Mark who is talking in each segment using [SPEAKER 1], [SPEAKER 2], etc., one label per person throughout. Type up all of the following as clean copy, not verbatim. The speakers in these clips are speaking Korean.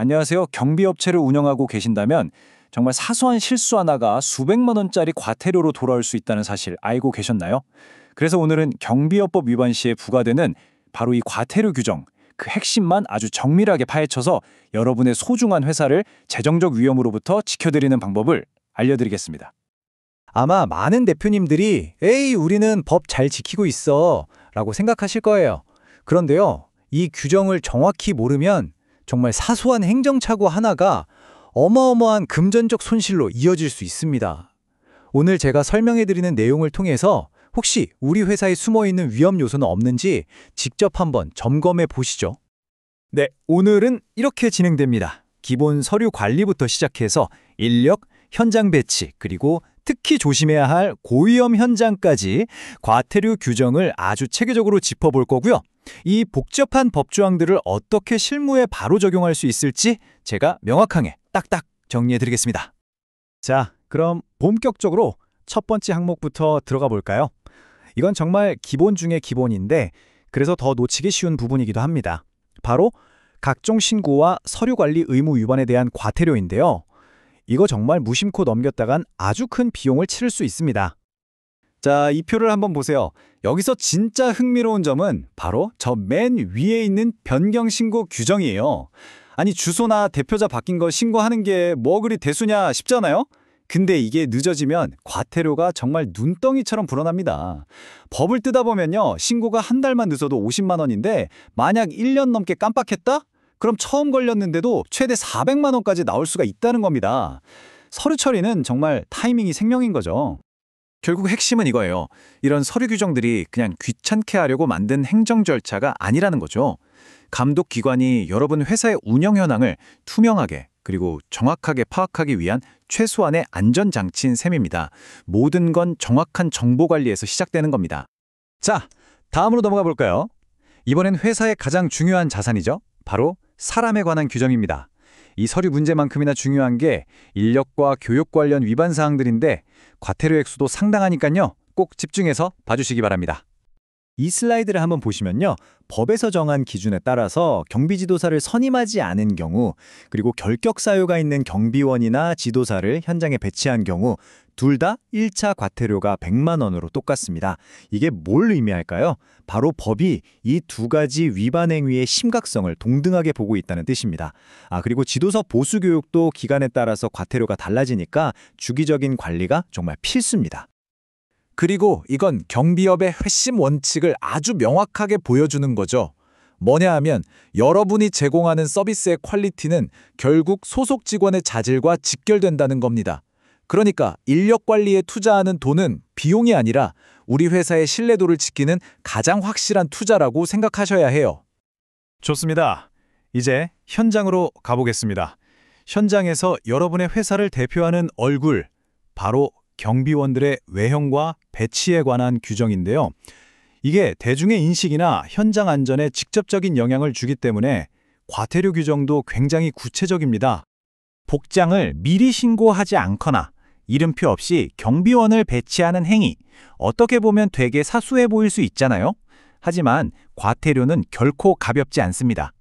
[SPEAKER 1] 안녕하세요. 경비업체를 운영하고 계신다면 정말 사소한 실수 하나가 수백만 원짜리 과태료로 돌아올 수 있다는 사실 알고 계셨나요? 그래서 오늘은 경비업법 위반 시에 부과되는 바로 이 과태료 규정, 그 핵심만 아주 정밀하게 파헤쳐서 여러분의 소중한 회사를 재정적 위험으로부터 지켜드리는 방법을 알려드리겠습니다.
[SPEAKER 2] 아마 많은 대표님들이 에이, 우리는 법 잘 지키고 있어 라고 생각하실 거예요. 그런데요, 이 규정을 정확히 모르면 정말 사소한 행정착오 하나가 어마어마한 금전적 손실로 이어질 수 있습니다. 오늘 제가 설명해드리는 내용을 통해서 혹시 우리 회사에 숨어있는 위험 요소는 없는지 직접 한번 점검해 보시죠. 네, 오늘은 이렇게 진행됩니다. 기본 서류 관리부터 시작해서 인력, 현장 배치, 그리고 특히 조심해야 할 고위험 현장까지 과태료 규정을 아주 체계적으로 짚어볼 거고요. 이 복잡한 법조항들을 어떻게 실무에 바로 적용할 수 있을지 제가 명확하게 딱딱 정리해드리겠습니다. 자, 그럼 본격적으로 첫 번째 항목부터 들어가 볼까요? 이건 정말 기본 중에 기본인데 그래서 더 놓치기 쉬운 부분이기도 합니다. 바로 각종 신고와 서류 관리 의무 위반에 대한 과태료인데요. 이거 정말 무심코 넘겼다간 아주 큰 비용을 치를 수 있습니다. 자, 이 표를 한번 보세요. 여기서 진짜 흥미로운 점은 바로 저 맨 위에 있는 변경 신고 규정이에요. 아니, 주소나 대표자 바뀐 거 신고하는 게 뭐 그리 대수냐 싶잖아요? 근데 이게 늦어지면 과태료가 정말 눈덩이처럼 불어납니다. 법을 뜯다 보면요, 신고가 한 달만 늦어도 50만 원인데 만약 1년 넘게 깜빡했다? 그럼 처음 걸렸는데도 최대 400만 원까지 나올 수가 있다는 겁니다. 서류 처리는 정말 타이밍이 생명인 거죠.
[SPEAKER 1] 결국 핵심은 이거예요. 이런 서류 규정들이 그냥 귀찮게 하려고 만든 행정 절차가 아니라는 거죠. 감독 기관이 여러분 회사의 운영 현황을 투명하게 그리고 정확하게 파악하기 위한 최소한의 안전장치인 셈입니다. 모든 건 정확한 정보 관리에서 시작되는 겁니다.
[SPEAKER 2] 자, 다음으로 넘어가 볼까요? 이번엔 회사의 가장 중요한 자산이죠. 바로 사람에 관한 규정입니다. 이 서류 문제만큼이나 중요한 게 인력과 교육 관련 위반 사항들인데 과태료 액수도 상당하니까요. 꼭 집중해서 봐주시기 바랍니다. 이 슬라이드를 한번 보시면요. 법에서 정한 기준에 따라서 경비지도사를 선임하지 않은 경우, 그리고 결격 사유가 있는 경비원이나 지도사를 현장에 배치한 경우 둘 다 1차 과태료가 100만 원으로 똑같습니다. 이게 뭘 의미할까요? 바로 법이 이 두 가지 위반 행위의 심각성을 동등하게 보고 있다는 뜻입니다. 그리고 지도사 보수 교육도 기간에 따라서 과태료가 달라지니까 주기적인 관리가 정말 필수입니다.
[SPEAKER 1] 그리고 이건 경비업의 회심 원칙을 아주 명확하게 보여주는 거죠. 뭐냐 하면 여러분이 제공하는 서비스의 퀄리티는 결국 소속 직원의 자질과 직결된다는 겁니다. 그러니까 인력 관리에 투자하는 돈은 비용이 아니라 우리 회사의 신뢰도를 지키는 가장 확실한 투자라고 생각하셔야 해요.
[SPEAKER 2] 좋습니다. 이제 현장으로 가보겠습니다. 현장에서 여러분의 회사를 대표하는 얼굴, 바로 경비원들의 외형과 배치에 관한 규정인데요. 이게 대중의 인식이나 현장 안전에 직접적인 영향을 주기 때문에 과태료 규정도 굉장히 구체적입니다. 복장을 미리 신고하지 않거나 이름표 없이 경비원을 배치하는 행위, 어떻게 보면 되게 사소해 보일 수 있잖아요. 하지만 과태료는 결코 가볍지 않습니다.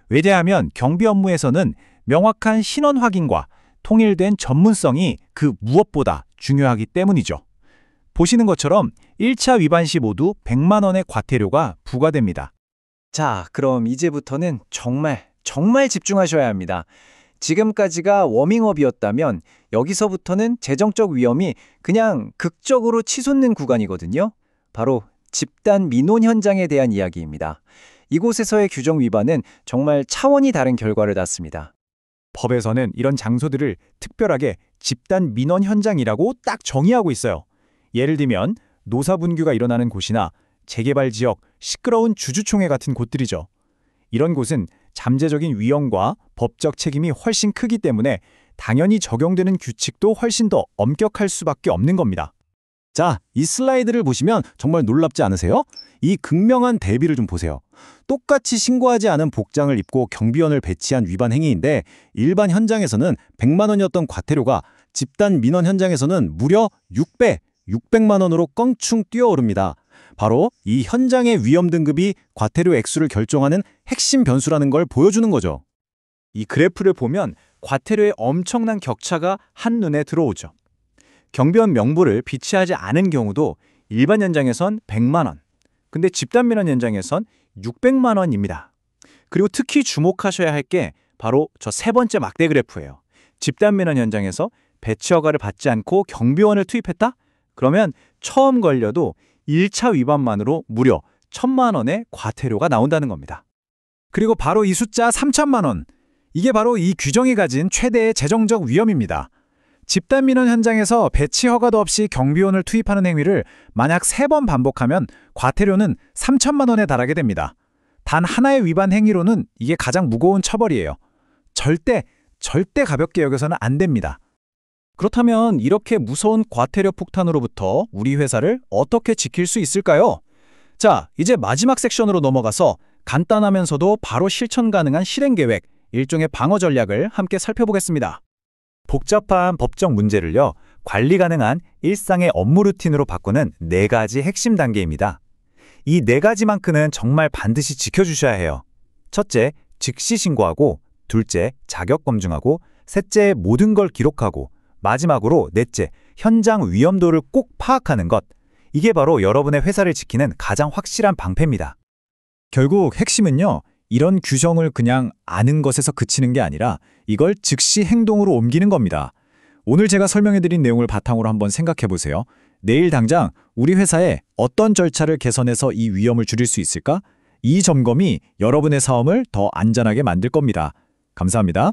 [SPEAKER 2] 왜냐하면 경비 업무에서는 명확한 신원 확인과 통일된 전문성이 그 무엇보다 중요하기 때문이죠. 보시는 것처럼 1차 위반 시 모두 100만 원의 과태료가 부과됩니다. 자, 그럼 이제부터는 정말 집중하셔야 합니다. 지금까지가 워밍업이었다면 여기서부터는 재정적 위험이 그냥 극적으로 치솟는 구간이거든요. 바로 집단 민원 현장에 대한 이야기입니다. 이곳에서의 규정 위반은 정말 차원이 다른 결과를 낳습니다. 법에서는 이런 장소들을 특별하게 집단 민원 현장이라고 딱 정의하고 있어요. 예를 들면 노사분규가 일어나는 곳이나 재개발 지역, 시끄러운 주주총회 같은 곳들이죠. 이런 곳은 잠재적인 위험과 법적 책임이 훨씬 크기 때문에 당연히 적용되는 규칙도 훨씬 더 엄격할 수밖에 없는 겁니다. 자, 이 슬라이드를 보시면 정말 놀랍지 않으세요? 이 극명한 대비를 좀 보세요. 똑같이 신고하지 않은 복장을 입고 경비원을 배치한 위반 행위인데 일반 현장에서는 100만 원이었던 과태료가 집단 민원 현장에서는 무려 6배, 600만 원으로 껑충 뛰어오릅니다. 바로 이 현장의 위험 등급이 과태료 액수를 결정하는 핵심 변수라는 걸 보여주는 거죠. 이 그래프를 보면 과태료의 엄청난 격차가 한눈에 들어오죠. 경비원 명부를 비치하지 않은 경우도 일반 연장에선 100만 원, 근데 집단민원 연장에선 600만 원입니다. 그리고 특히 주목하셔야 할 게 바로 저 세 번째 막대 그래프예요. 집단민원 현장에서 배치 허가를 받지 않고 경비원을 투입했다? 그러면 처음 걸려도 1차 위반만으로 무려 1,000만 원의 과태료가 나온다는 겁니다.
[SPEAKER 1] 그리고 바로 이 숫자 3천만 원. 이게 바로 이 규정이 가진 최대의 재정적 위험입니다. 집단민원 현장에서 배치 허가도 없이 경비원을 투입하는 행위를 만약 3번 반복하면 과태료는 3천만 원에 달하게 됩니다. 단 하나의 위반 행위로는 이게 가장 무거운 처벌이에요. 절대 가볍게 여겨서는 안 됩니다.
[SPEAKER 2] 그렇다면 이렇게 무서운 과태료 폭탄으로부터 우리 회사를 어떻게 지킬 수 있을까요? 자, 이제 마지막 섹션으로 넘어가서 간단하면서도 바로 실천 가능한 실행 계획, 일종의 방어 전략을 함께 살펴보겠습니다. 복잡한 법적 문제를요, 관리 가능한 일상의 업무 루틴으로 바꾸는 4가지 핵심 단계입니다. 이 4가지만큼은 정말 반드시 지켜주셔야 해요. 첫째, 즉시 신고하고, 둘째, 자격 검증하고, 셋째, 모든 걸 기록하고, 마지막으로 넷째, 현장 위험도를 꼭 파악하는 것. 이게 바로 여러분의 회사를 지키는 가장 확실한 방패입니다.
[SPEAKER 1] 결국 핵심은요, 이런 규정을 그냥 아는 것에서 그치는 게 아니라 이걸 즉시 행동으로 옮기는 겁니다. 오늘 제가 설명해드린 내용을 바탕으로 한번 생각해보세요. 내일 당장 우리 회사에 어떤 절차를 개선해서 이 위험을 줄일 수 있을까? 이 점검이 여러분의 사업을 더 안전하게 만들 겁니다. 감사합니다.